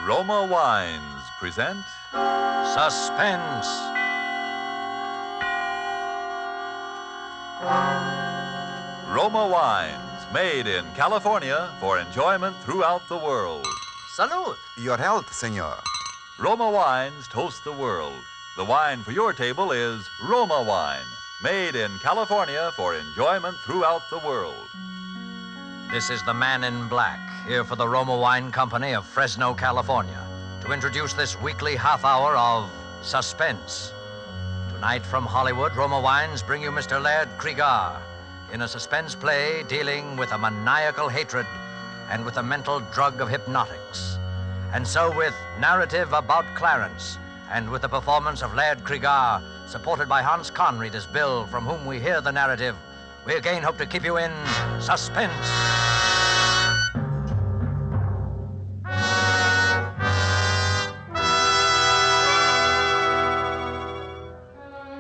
Roma Wines present Suspense. Roma Wines, made in California for enjoyment throughout the world. Salud. Your health, senor. Roma Wines toast the world. The wine for your table is Roma Wine, made in California for enjoyment throughout the world. This is the Man in Black, here for the Roma Wine Company of Fresno, California, to introduce this weekly half hour of Suspense. Tonight from Hollywood, Roma Wines bring you Mr. Laird Krieger in a suspense play dealing with a maniacal hatred and with the mental drug of hypnotics. And so with narrative about Clarence, and with the performance of Laird Krieger, supported by Hans Conried as Bill, from whom we hear the narrative, we again hope to keep you in suspense.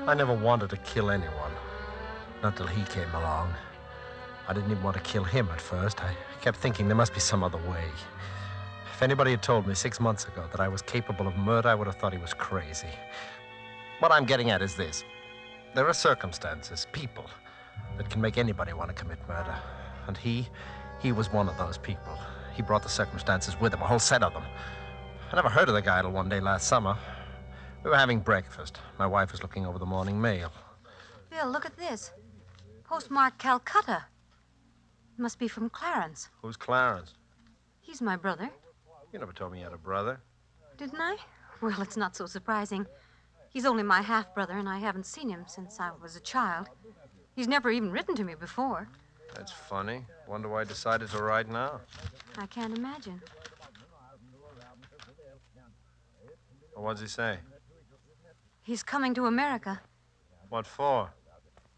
I never wanted to kill anyone. Not till he came along. I didn't even want to kill him at first. I kept thinking there must be some other way. If anybody had told me 6 months ago that I was capable of murder, I would have thought he was crazy. What I'm getting at is this. There are circumstances, people, that can make anybody want to commit murder. And he was one of those people. He brought the circumstances with him, a whole set of them. I never heard of the guy till one day last summer. We were having breakfast. My wife was looking over the morning mail. Bill, look at this. Postmarked Calcutta. It must be from Clarence. Who's Clarence? He's my brother. You never told me you had a brother. Didn't I? Well, it's not so surprising. He's only my half-brother, and I haven't seen him since I was a child. He's never even written to me before. That's funny. Wonder why I decided to write now. I can't imagine. Well, what's he say? He's coming to America. What for?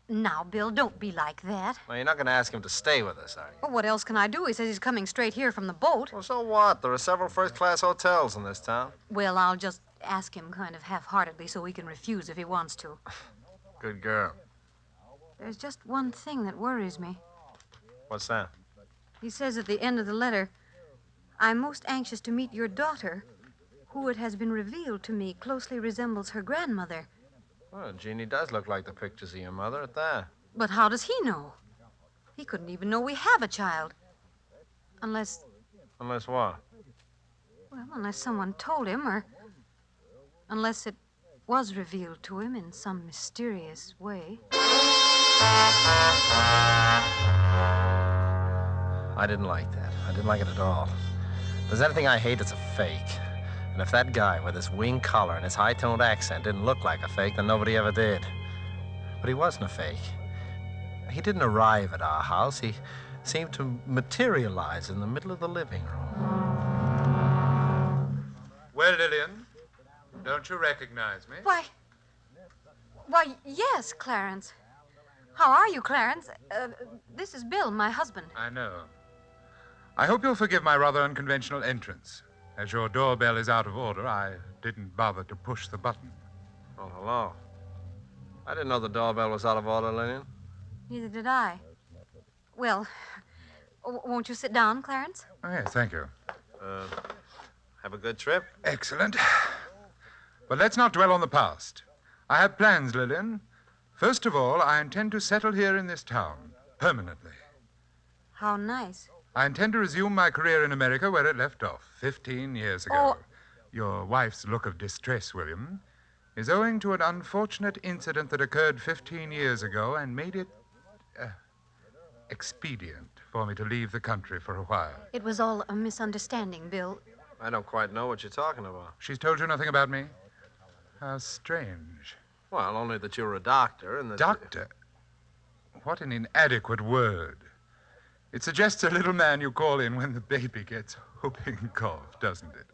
Now, Bill, don't be like that. Well, you're not going to ask him to stay with us, are you? Well, what else can I do? He says he's coming straight here from the boat. Well, so what? There are several first-class hotels in this town. Well, I'll just ask him kind of half-heartedly so he can refuse if he wants to. Good girl. There's just one thing that worries me. What's that? He says at the end of the letter, I'm most anxious to meet your daughter, who it has been revealed to me closely resembles her grandmother. Well, Jeannie does look like the pictures of your mother at that. But how does he know? He couldn't even know we have a child. Unless, Unless what? well, unless someone told him, or unless it was revealed to him in some mysterious way. I didn't like that. I didn't like it at all. If there's anything I hate, it's a fake. And if that guy with his wing collar and his high-toned accent didn't look like a fake, then nobody ever did. But he wasn't a fake. He didn't arrive at our house. He seemed to materialize in the middle of the living room. Well, Lillian, don't you recognize me? Why, yes, Clarence. How are you, Clarence? This is Bill, my husband. I know. I hope you'll forgive my rather unconventional entrance. As your doorbell is out of order, I didn't bother to push the button. Oh, hello. I didn't know the doorbell was out of order, Lillian. Neither did I. Well, won't you sit down, Clarence? Oh, yes, thank you. Have a good trip? Excellent. But let's not dwell on the past. I have plans, Lillian. First of all, I intend to settle here in this town, permanently. How nice. I intend to resume my career in America where it left off 15 years ago. Oh. Your wife's look of distress, William, is owing to an unfortunate incident that occurred 15 years ago and made it expedient for me to leave the country for a while. It was all a misunderstanding, Bill. I don't quite know what you're talking about. She's told you nothing about me? How strange. Well, only that you're a doctor and that... Doctor? What an inadequate word. It suggests a little man you call in when the baby gets whooping cough, doesn't it?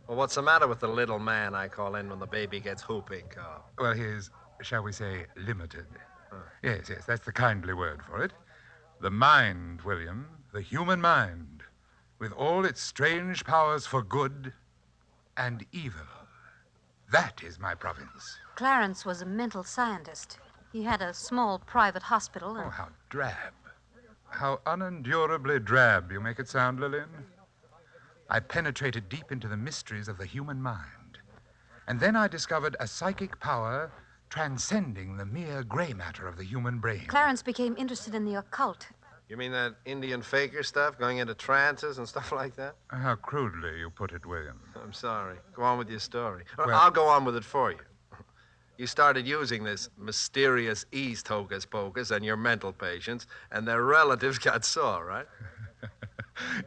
Well, what's the matter with the little man I call in when the baby gets whooping cough? Well, he is, shall we say, limited. Yes, that's the kindly word for it. The mind, William, the human mind, with all its strange powers for good and evil. That is my province. Clarence was a mental scientist. He had a small private hospital and... Oh, how drab. How unendurably drab you make it sound, Lillian. I penetrated deep into the mysteries of the human mind. And then I discovered a psychic power transcending the mere gray matter of the human brain. Clarence became interested in the occult. You mean that Indian faker stuff, going into trances and stuff like that? How crudely you put it, William. I'm sorry. Go on with your story. Or Well- I'll go on with it for you. You started using this mysterious East hocus pocus on your mental patients, and their relatives got sore, right?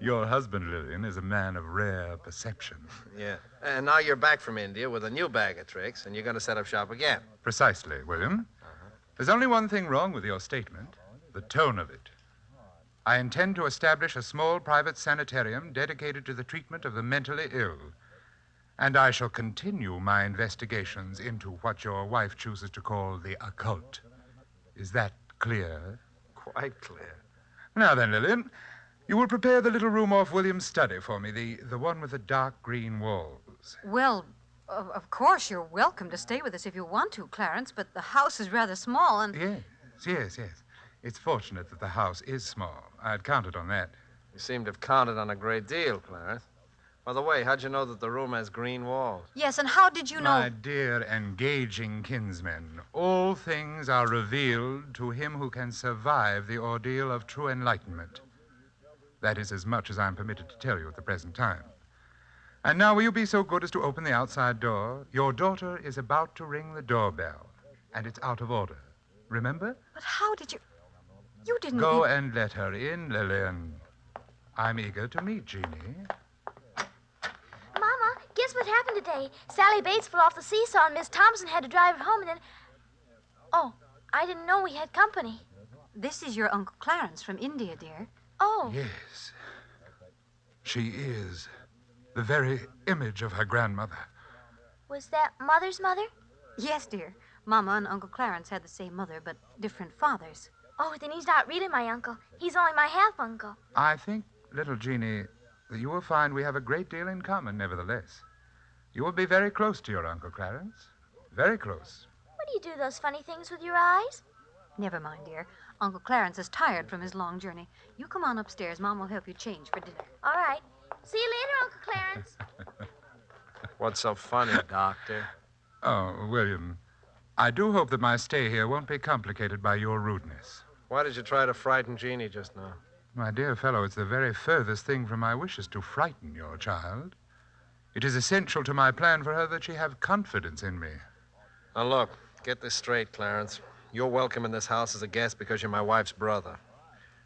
Your husband, Lillian, is a man of rare perception. Yeah. And now you're back from India with a new bag of tricks, and you're going to set up shop again. Precisely, William. There's only one thing wrong with your statement, the tone of it. I intend to establish a small private sanitarium dedicated to the treatment of the mentally ill. And I shall continue my investigations into what your wife chooses to call the occult. Is that clear? Quite clear. Now then, Lillian, you will prepare the little room off William's study for me, the one with the dark green walls. Well, of course, you're welcome to stay with us if you want to, Clarence, but the house is rather small and... Yes. It's fortunate that the house is small. I'd counted on that. You seem to have counted on a great deal, Clarence. By the way, how'd you know that the room has green walls? Yes, and how did you know... My dear engaging kinsman, all things are revealed to him who can survive the ordeal of true enlightenment. That is as much as I'm permitted to tell you at the present time. And now will you be so good as to open the outside door? Your daughter is about to ring the doorbell, and it's out of order. Remember? But how did you... You didn't... Go and let her in, Lillian. I'm eager to meet Jeannie. Mama, guess what happened today? Sally Bates fell off the seesaw and Miss Thompson had to drive her home and then... Oh, I didn't know we had company. This is your Uncle Clarence from India, dear. Oh. Yes. She is the very image of her grandmother. Was that Mother's mother? Yes, dear. Mama and Uncle Clarence had the same mother, but different fathers. Oh, then he's not really my uncle. He's only my half-uncle. I think, little Jeannie, that you will find we have a great deal in common, nevertheless. You will be very close to your Uncle Clarence. Very close. What do you do those funny things with your eyes? Never mind, dear. Uncle Clarence is tired from his long journey. You come on upstairs. Mom will help you change for dinner. All right. See you later, Uncle Clarence. What's so funny, Doctor? Oh, William, I do hope that my stay here won't be complicated by your rudeness. Why did you try to frighten Jeannie just now? My dear fellow, it's the very furthest thing from my wishes to frighten your child. It is essential to my plan for her that she have confidence in me. Now, look, get this straight, Clarence. You're welcome in this house as a guest because you're my wife's brother.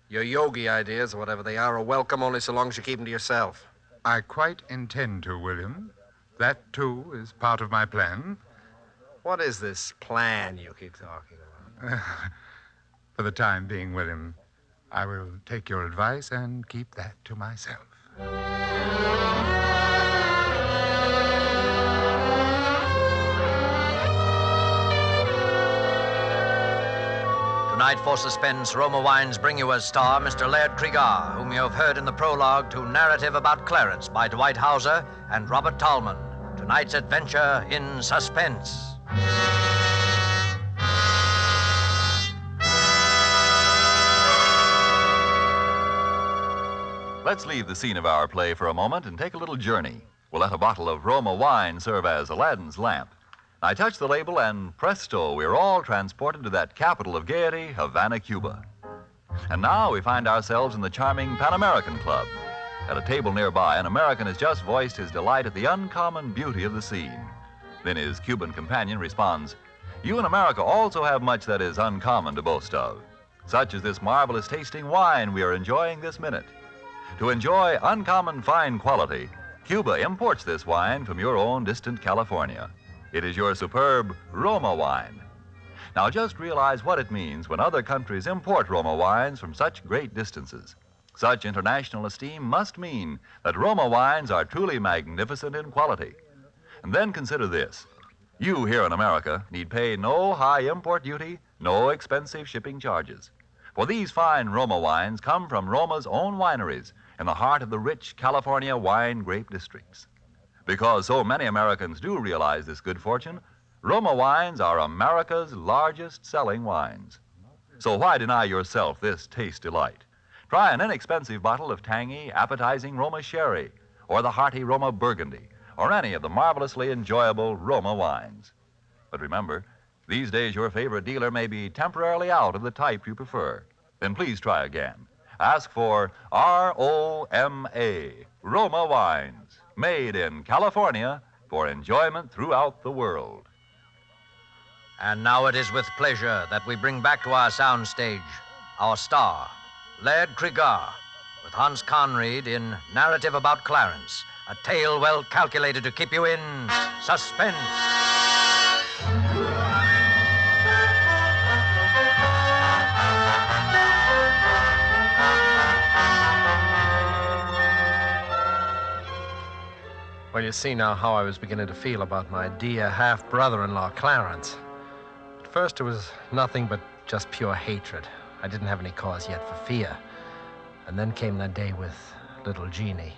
Your yogi ideas, or whatever they are welcome only so long as you keep them to yourself. I quite intend to, William. That, too, is part of my plan. What is this plan you keep talking about? For the time being, William, I will take your advice and keep that to myself. Tonight, for suspense, Roma Wines bring you as star Mr. Laird Cregar, whom you have heard in the prologue to Narrative About Clarence by Dwight Hauser and Robert Tallman. Tonight's adventure in suspense. Let's leave the scene of our play for a moment and take a little journey. We'll let a bottle of Roma wine serve as Aladdin's lamp. I touch the label, and presto, we're all transported to that capital of gaiety, Havana, Cuba. And now we find ourselves in the charming Pan American Club. At a table nearby, an American has just voiced his delight at the uncommon beauty of the scene. Then his Cuban companion responds, "You in America also have much that is uncommon to boast of, such as this marvelous tasting wine we are enjoying this minute. To enjoy uncommon fine quality, Cuba imports this wine from your own distant California. It is your superb Roma wine. Now just realize what it means when other countries import Roma wines from such great distances. Such international esteem must mean that Roma wines are truly magnificent in quality. And then consider this. You here in America need pay no high import duty, no expensive shipping charges. For these fine Roma wines come from Roma's own wineries in the heart of the rich California wine grape districts. Because so many Americans do realize this good fortune, Roma wines are America's largest selling wines. So why deny yourself this taste delight? Try an inexpensive bottle of tangy, appetizing Roma sherry, or the hearty Roma Burgundy, or any of the marvelously enjoyable Roma wines. But remember, these days your favorite dealer may be temporarily out of the type you prefer. Then please try again. Ask for R-O-M-A, Roma Wines, made in California for enjoyment throughout the world. And now it is with pleasure that we bring back to our soundstage our star, Laird Cregar, with Hans Conried in Narrative About Clarence, a tale well calculated to keep you in suspense. Well, you see now how I was beginning to feel about my dear half-brother-in-law, Clarence. At first, it was nothing but just pure hatred. I didn't have any cause yet for fear. And then came that day with little Jeannie.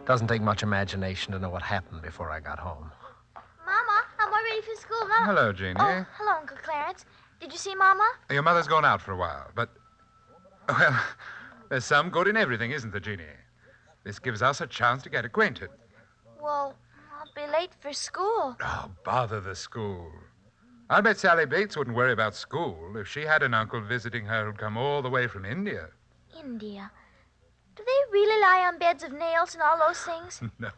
Doesn't take much imagination to know what happened before I got home. Mama, I'm all ready for school. Mama. Hello, Jeannie. Oh, hello, Uncle Clarence. Did you see Mama? Your mother's gone out for a while, but... Well, there's some good in everything, isn't there, Jeannie? This gives us a chance to get acquainted. Well, I'll be late for school. Oh, bother the school. I'll bet Sally Bates wouldn't worry about school if she had an uncle visiting her who'd come all the way from India. India. Do they really lie on beds of nails and all those things? No.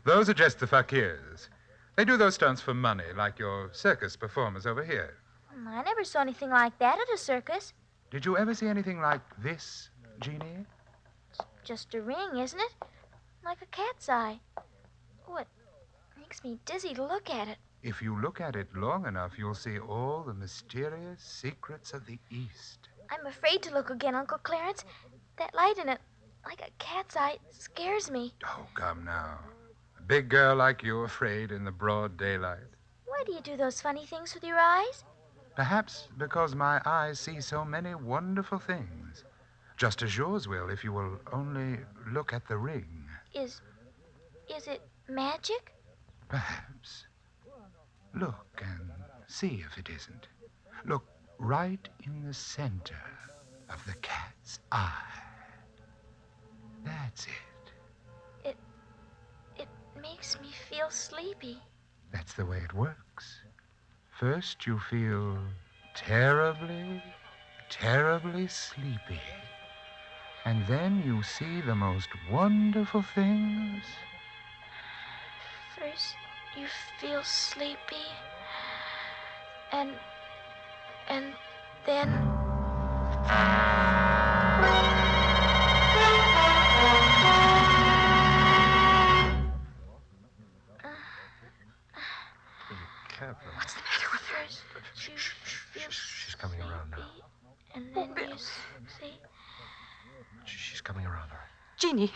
Those are just the fakirs. They do those stunts for money, like your circus performers over here. I never saw anything like that at a circus. Did you ever see anything like this, Jeannie? Just a ring, isn't it? Like a cat's eye. Oh, it makes me dizzy to look at it. If you look at it long enough, you'll see all the mysterious secrets of the East. I'm afraid to look again, Uncle Clarence. That light in it, like a cat's eye, scares me. Oh, come now. A big girl like you afraid in the broad daylight. Why do you do those funny things with your eyes? Perhaps because my eyes see so many wonderful things. Just as yours will if you will only look at the ring. Is it magic? Perhaps. Look and see if it isn't. Look right in the center of the cat's eye. That's it. It makes me feel sleepy. That's the way it works. First you feel terribly, terribly sleepy. And then you see the most wonderful things. First, you feel sleepy. And then... What's the matter with her? First, you feel She's coming around now. and then Bill. you see... She's coming around her. Jeannie,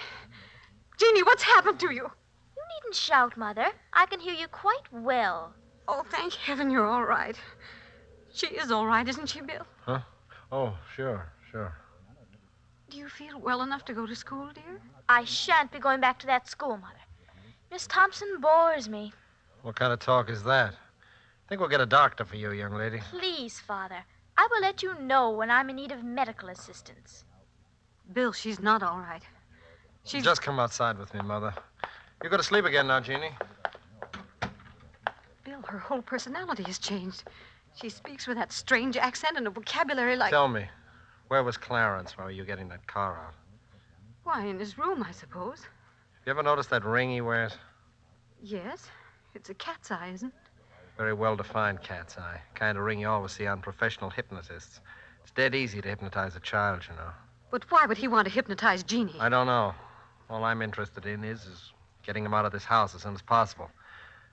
what's happened to you? You needn't shout, Mother. I can hear you quite well. Oh, thank heaven you're all right. She is all right, isn't she, Bill? Huh? Oh, sure. Do you feel well enough to go to school, dear? I shan't be going back to that school, Mother. Miss Thompson bores me. What kind of talk is that? I think we'll get a doctor for you, young lady. Please, Father. I will let you know when I'm in need of medical assistance. Bill, she's not all right. She's... Just come outside with me, Mother. You go to sleep again now, Jeannie. Bill, her whole personality has changed. She speaks with that strange accent and a vocabulary like... Tell me, where was Clarence while you were getting that car out? Why, in his room, I suppose. You ever notice that ring he wears? Yes. It's a cat's eye, isn't it? Very well-defined cat's eye. Kind of ring you always see on professional hypnotists. It's dead easy to hypnotize a child, you know. But why would he want to hypnotize Jeannie? I don't know. All I'm interested in is getting him out of this house as soon as possible.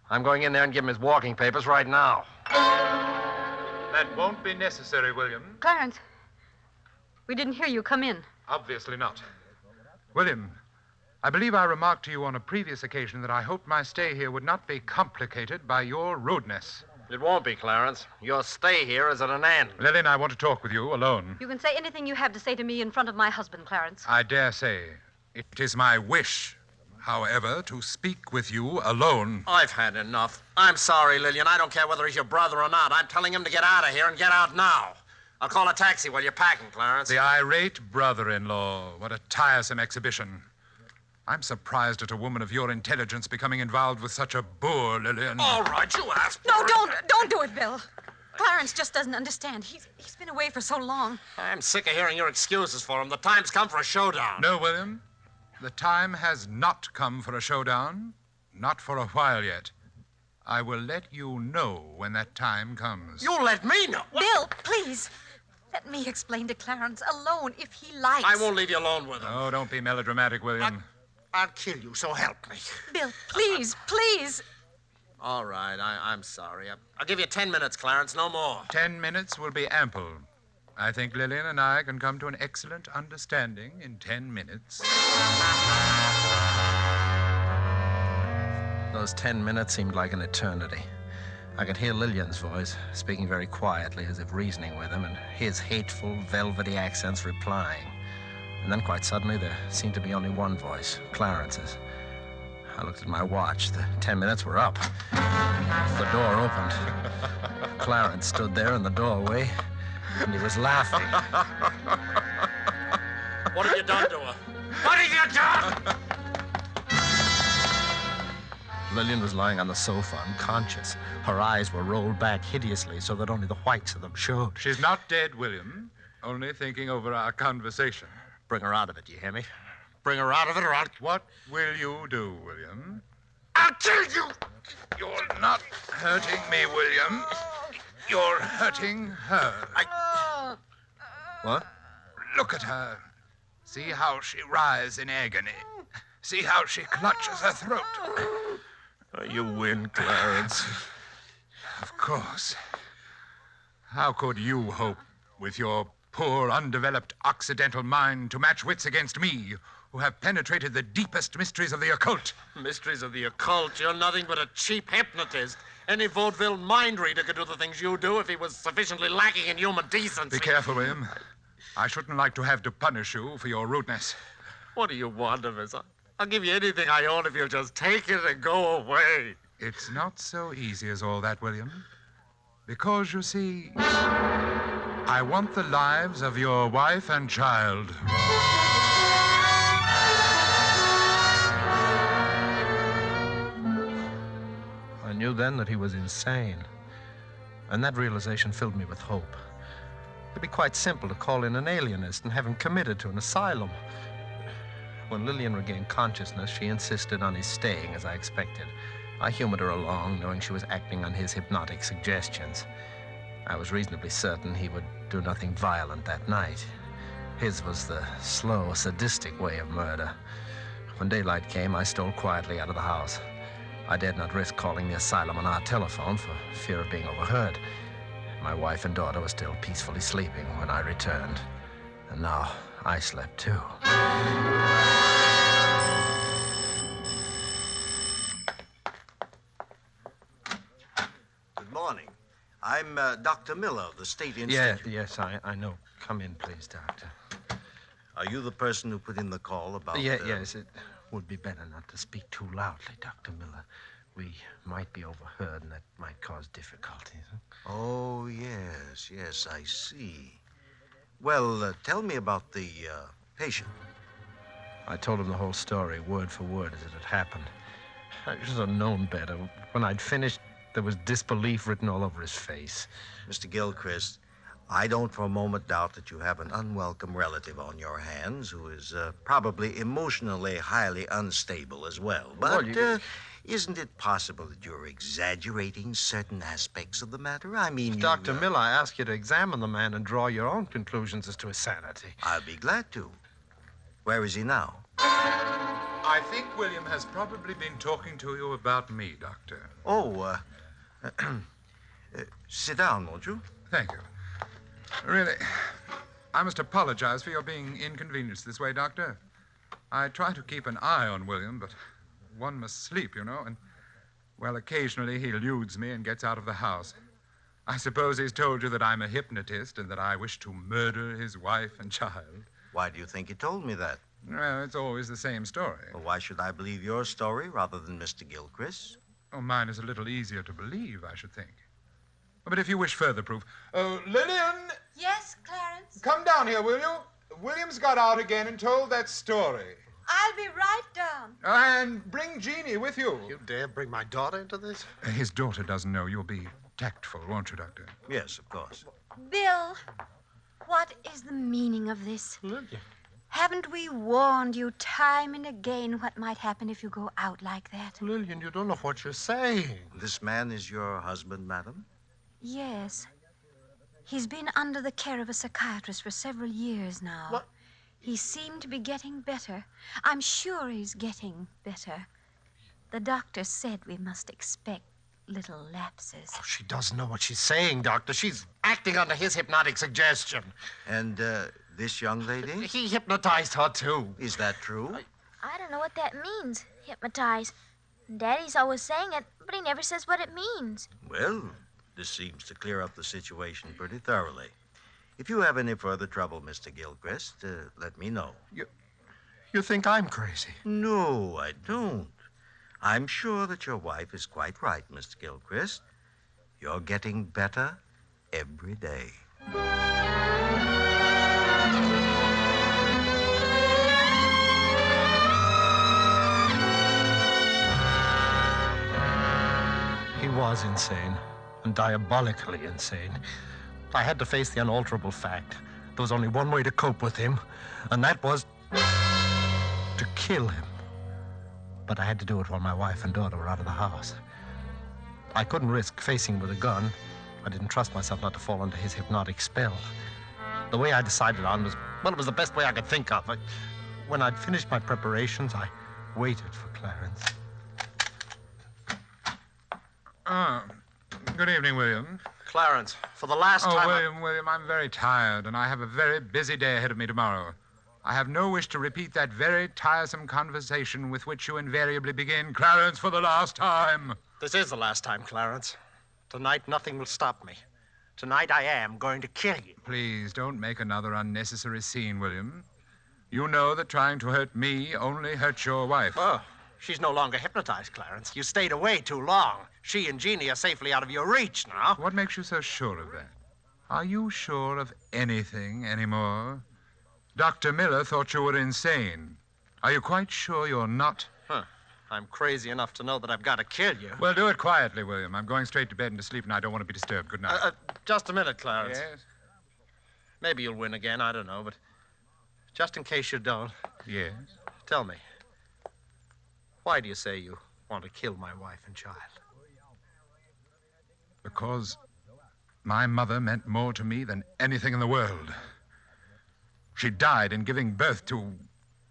I'm going in there and give him his walking papers right now. That won't be necessary, William. Clarence, we didn't hear you come in. Obviously not. William, I believe I remarked to you on a previous occasion that I hoped my stay here would not be complicated by your rudeness. It won't be, Clarence. Your stay here is at an end. Lillian, I want to talk with you alone. You can say anything you have to say to me in front of my husband, Clarence. I dare say. It is my wish, however, to speak with you alone. I've had enough. I'm sorry, Lillian. I don't care whether he's your brother or not. I'm telling him to get out of here and get out now. I'll call a taxi while you're packing, Clarence. The irate brother-in-law. What a tiresome exhibition. I'm surprised at a woman of your intelligence becoming involved with such a boor, Lillian. All right, you asked for No, it. don't do it, Bill. Clarence just doesn't understand. He's been away for so long. I'm sick of hearing your excuses for him. The time's come for a showdown. No, William. The time has not come for a showdown. Not for a while yet. I will let you know when that time comes. You let me know. Bill, please. Let me explain to Clarence alone if he likes. I won't leave you alone with him. Oh, don't be melodramatic, William. I'll kill you, so help me. Bill, please, please. All right, I'm sorry. I'll give you 10 minutes, Clarence, no more. 10 minutes will be ample. I think Lillian and I can come to an excellent understanding in 10 minutes. Those 10 minutes seemed like an eternity. I could hear Lillian's voice, speaking very quietly as if reasoning with him, and his hateful, velvety accents replying. And then quite suddenly there seemed to be only one voice, Clarence's. I looked at my watch. The 10 minutes were up. The door opened. Clarence stood there in the doorway, and he was laughing. What have you done to her? What have you done? Lillian was lying on the sofa, unconscious. Her eyes were rolled back hideously so that only the whites of them showed. She's not dead, William. Only thinking over our conversation. Bring her out of it, you hear me? Bring her out of it or I'll... What will you do, William? I'll kill you! You're not hurting me, William. You're hurting her. What? Look at her. See how she writhes in agony. See how she clutches her throat. You win, Clarence. Of course. How could you hope, with your poor, undeveloped Occidental mind, to match wits against me, who have penetrated the deepest mysteries of the occult? Mysteries of the occult. You're nothing but a cheap hypnotist. Any vaudeville mind reader could do the things you do if he was sufficiently lacking in human decency. Be careful, William. I shouldn't like to have to punish you for your rudeness. What do you want of us? I'll give you anything I own if you'll just take it and go away. It's not so easy as all that, William. Because, you see, I want the lives of your wife and child. I knew then that he was insane. And that realization filled me with hope. It'd be quite simple to call in an alienist and have him committed to an asylum. When Lillian regained consciousness, she insisted on his staying, as I expected. I humored her along, knowing she was acting on his hypnotic suggestions. I was reasonably certain he would do nothing violent that night. His was the slow, sadistic way of murder. When daylight came, I stole quietly out of the house. I dared not risk calling the asylum on our telephone for fear of being overheard. My wife and daughter were still peacefully sleeping when I returned. And now I slept too. Good morning. I'm Dr. Miller of the State Institute. Yes, I know. Come in, please, Doctor. Are you the person who put in the call about... Yes, it would be better not to speak too loudly, Dr. Miller. We might be overheard, and that might cause difficulties. Oh, yes, I see. Well, tell me about the patient. I told him the whole story, word for word, as it had happened. I should have known better. When I'd finished, there was disbelief written all over his face. Mr. Gilchrist, I don't for a moment doubt that you have an unwelcome relative on your hands who is probably emotionally highly unstable as well. But isn't it possible that you're exaggerating certain aspects of the matter? I mean, Dr. Miller, I ask you to examine the man and draw your own conclusions as to his sanity. I'll be glad to. Where is he now? I think William has probably been talking to you about me, Doctor. Oh, sit down, won't you? Thank you. Really, I must apologize for your being inconvenienced this way, Doctor. I try to keep an eye on William, but one must sleep, you know, and, well, occasionally he eludes me and gets out of the house. I suppose he's told you that I'm a hypnotist and that I wish to murder his wife and child. Why do you think he told me that? Well, it's always the same story. Well, why should I believe your story rather than Mr. Gilchrist's? Oh, mine is a little easier to believe, I should think. But if you wish further proof... Oh, Lillian! Yes, Clarence? Come down here, will you? William's got out again and told that story. I'll be right down. And bring Jeannie with you. You dare bring my daughter into this? His daughter doesn't know. You'll be tactful, won't you, Doctor? Yes, of course. Bill, what is the meaning of this? Lillian. Haven't we warned you time and again what might happen if you go out like that? Lillian, you don't know what you're saying. This man is your husband, madam? Yes. He's been under the care of a psychiatrist for several years now. What? He seemed to be getting better. I'm sure he's getting better. The doctor said we must expect little lapses. Oh, she doesn't know what she's saying, Doctor. She's acting under his hypnotic suggestion. And this young lady? He hypnotized her, too. Is that true? I don't know what that means, hypnotize. Daddy's always saying it, but he never says what it means. Well, this seems to clear up the situation pretty thoroughly. If you have any further trouble, Mr. Gilchrist, let me know. You think I'm crazy? No, I don't. I'm sure that your wife is quite right, Mr. Gilchrist. You're getting better every day. He was insane, and diabolically insane. I had to face the unalterable fact. There was only one way to cope with him, and that was to kill him. But I had to do it while my wife and daughter were out of the house. I couldn't risk facing him with a gun. I didn't trust myself not to fall under his hypnotic spell. The way I decided on was, well, it was the best way I could think of. When I'd finished my preparations, I waited for Clarence. Good evening, William. Clarence, for the last time... William, I'm very tired, and I have a very busy day ahead of me tomorrow. I have no wish to repeat that very tiresome conversation with which you invariably begin, Clarence, for the last time. This is the last time, Clarence. Tonight, nothing will stop me. Tonight, I am going to kill you. Please don't make another unnecessary scene, William. You know that trying to hurt me only hurts your wife. Oh, she's no longer hypnotized, Clarence. You stayed away too long. She and Jeannie are safely out of your reach now. What makes you so sure of that? Are you sure of anything anymore? Dr. Miller thought you were insane. Are you quite sure you're not? I'm crazy enough to know that I've got to kill you. Well, do it quietly, William. I'm going straight to bed and to sleep, and I don't want to be disturbed. Good night. Just a minute, Clarence. Yes? Maybe you'll win again, I don't know, but just in case you don't, Yes? tell me, why do you say you want to kill my wife and child? Because my mother meant more to me than anything in the world. She died in giving birth to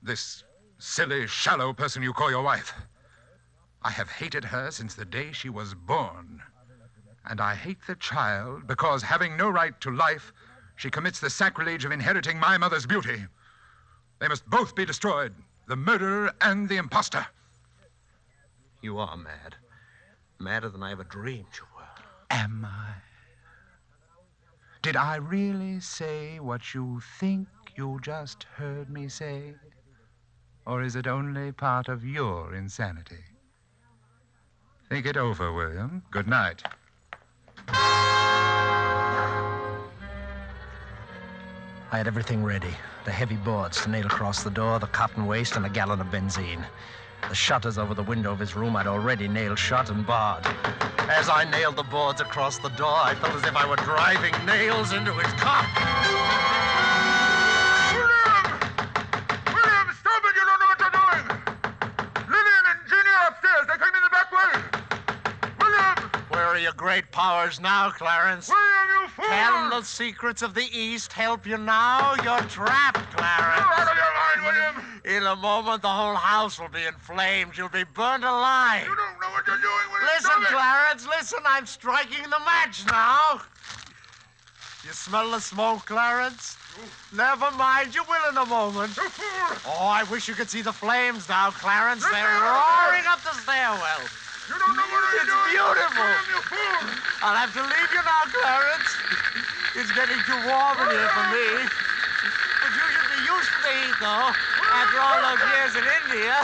this silly, shallow person you call your wife. I have hated her since the day she was born. And I hate the child because, having no right to life, she commits the sacrilege of inheriting my mother's beauty. They must both be destroyed, the murderer and the imposter. You are mad. Madder than I ever dreamed you were. Am I? Did I really say what you think you just heard me say? Or is it only part of your insanity? Think it over, William. Good night. I had everything ready. The heavy boards to nail across the door, the cotton waste, and a gallon of benzene. The shutters over the window of his room I'd already nailed shut and barred. As I nailed the boards across the door, I felt as if I were driving nails into his cock. William, stop it! You don't know what you're doing! Lillian and Jeannie are upstairs. They came in the back way. William! Where are your great powers now, Clarence? William, you fool! Can the secrets of the East help you now? You're trapped, Clarence. You're out of your mind, William! In a moment, the whole house will be in flames. You'll be burned alive. You don't know what you're doing, William! Listen, Stop it! Clarence, listen. I'm striking the match now. You smell the smoke, Clarence? Never mind. You will in a moment. You fool! Oh, I wish you could see the flames now, Clarence. They're roaring up the stairwell. You don't know what It's you're doing! beautiful. William, you fool! I'll have to leave you now, Clarence. It's getting too warm in here for me. But you should be used to the heat, though, after all those years in India.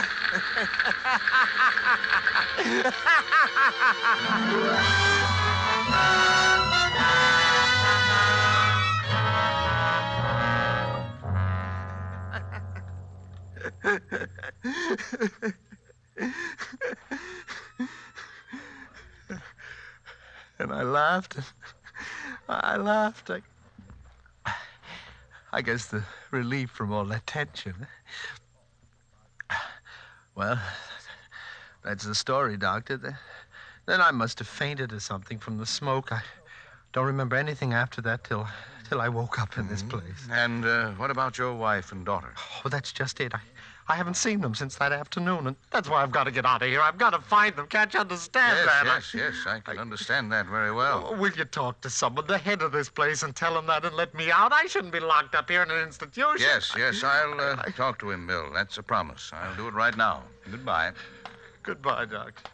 And I laughed. I laughed. I guess the relief from all that tension. Well, that's the story, Doctor. Then I must have fainted or something from the smoke. I don't remember anything after that till I woke up in this place. And what about your wife and daughter? Oh, that's just it. I haven't seen them since that afternoon, and that's why I've got to get out of here. I've got to find them. Can't you understand that? Yes, I can understand that very well. Oh, will you talk to someone, the head of this place, and tell him that and let me out? I shouldn't be locked up here in an institution. Yes, I'll talk to him, Bill. That's a promise. I'll do it right now. Goodbye. Goodbye, Doctor.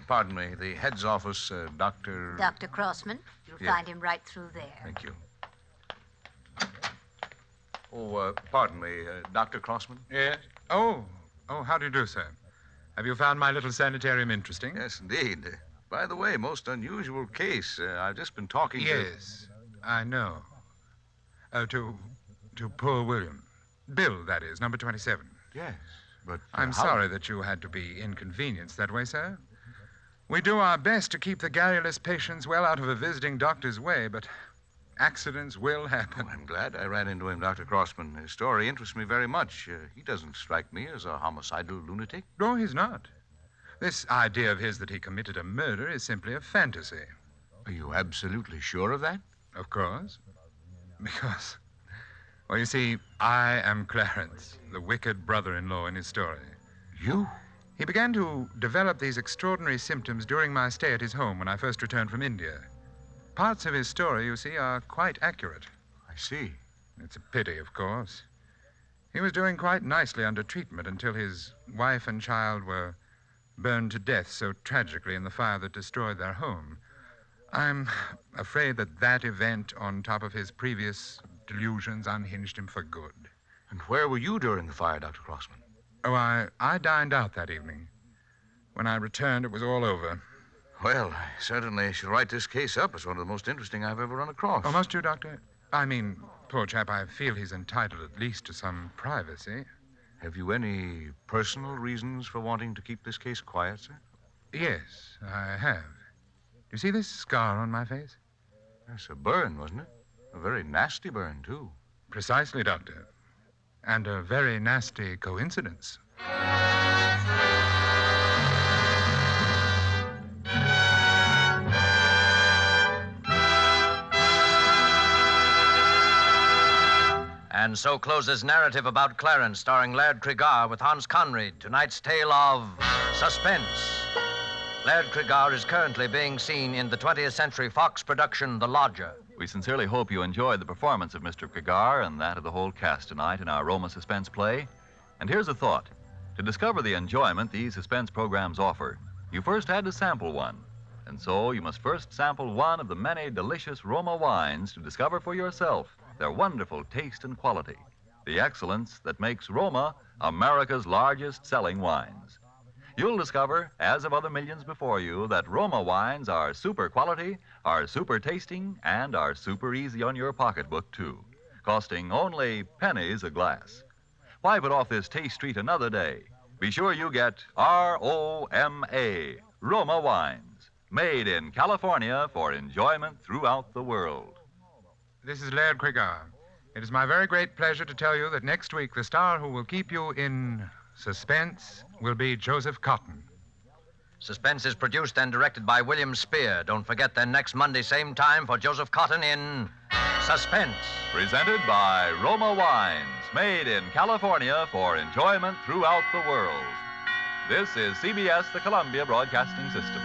Pardon me, the head's office, Dr. Dr. Crossman. You'll find him right through there. Thank you. Oh, pardon me, Dr. Crossman? Yes? Oh, how do you do, sir? Have you found my little sanitarium interesting? Yes, indeed. By the way, most unusual case. I've just been talking to... Yes, I know. To poor William. Bill, that is, number 27. Yes, but... I'm sorry that you had to be inconvenienced that way, sir. We do our best to keep the garrulous patients well out of a visiting doctor's way, but accidents will happen. Oh, I'm glad I ran into him, Dr. Crossman. His story interests me very much. He doesn't strike me as a homicidal lunatic. No, he's not. This idea of his that he committed a murder is simply a fantasy. Are you absolutely sure of that? Of course. Because, well, you see, I am Clarence, the wicked brother-in-law in his story. You? He began to develop these extraordinary symptoms during my stay at his home when I first returned from India. Parts of his story, you see, are quite accurate. I see. It's a pity, of course. He was doing quite nicely under treatment until his wife and child were burned to death so tragically in the fire that destroyed their home. I'm afraid that event, on top of his previous delusions, unhinged him for good. And where were you during the fire, Dr. Crossman? Oh, I dined out that evening. When I returned, it was all over. Well, I certainly should write this case up as one of the most interesting I've ever run across. Oh, must you, Doctor? I mean, poor chap, I feel he's entitled at least to some privacy. Have you any personal reasons for wanting to keep this case quiet, sir? Yes, I have. Do you see this scar on my face? That's a burn, wasn't it? A very nasty burn, too. Precisely, Doctor. And a very nasty coincidence. And so closes narrative about Clarence, starring Laird Cregar with Hans Conried, tonight's tale of suspense. Laird Cregar is currently being seen in the 20th Century Fox production, The Lodger. We sincerely hope you enjoyed the performance of Mr. Cregar and that of the whole cast tonight in our Roma suspense play. And here's a thought. To discover the enjoyment these suspense programs offer, you first had to sample one. And so you must first sample one of the many delicious Roma wines to discover for yourself their wonderful taste and quality, the excellence that makes Roma America's largest selling wines. You'll discover, as of other millions before you, that Roma wines are super quality, are super tasting, and are super easy on your pocketbook, too, costing only pennies a glass. Why put off this taste treat another day? Be sure you get R-O-M-A, Roma wines, made in California for enjoyment throughout the world. This is Laird Cregar. It is my very great pleasure to tell you that next week the star who will keep you in suspense will be Joseph Cotton. Suspense is produced and directed by William Spear. Don't forget then next Monday, same time, for Joseph Cotton in Suspense. Presented by Roma Wines, made in California for enjoyment throughout the world. This is CBS, the Columbia Broadcasting System.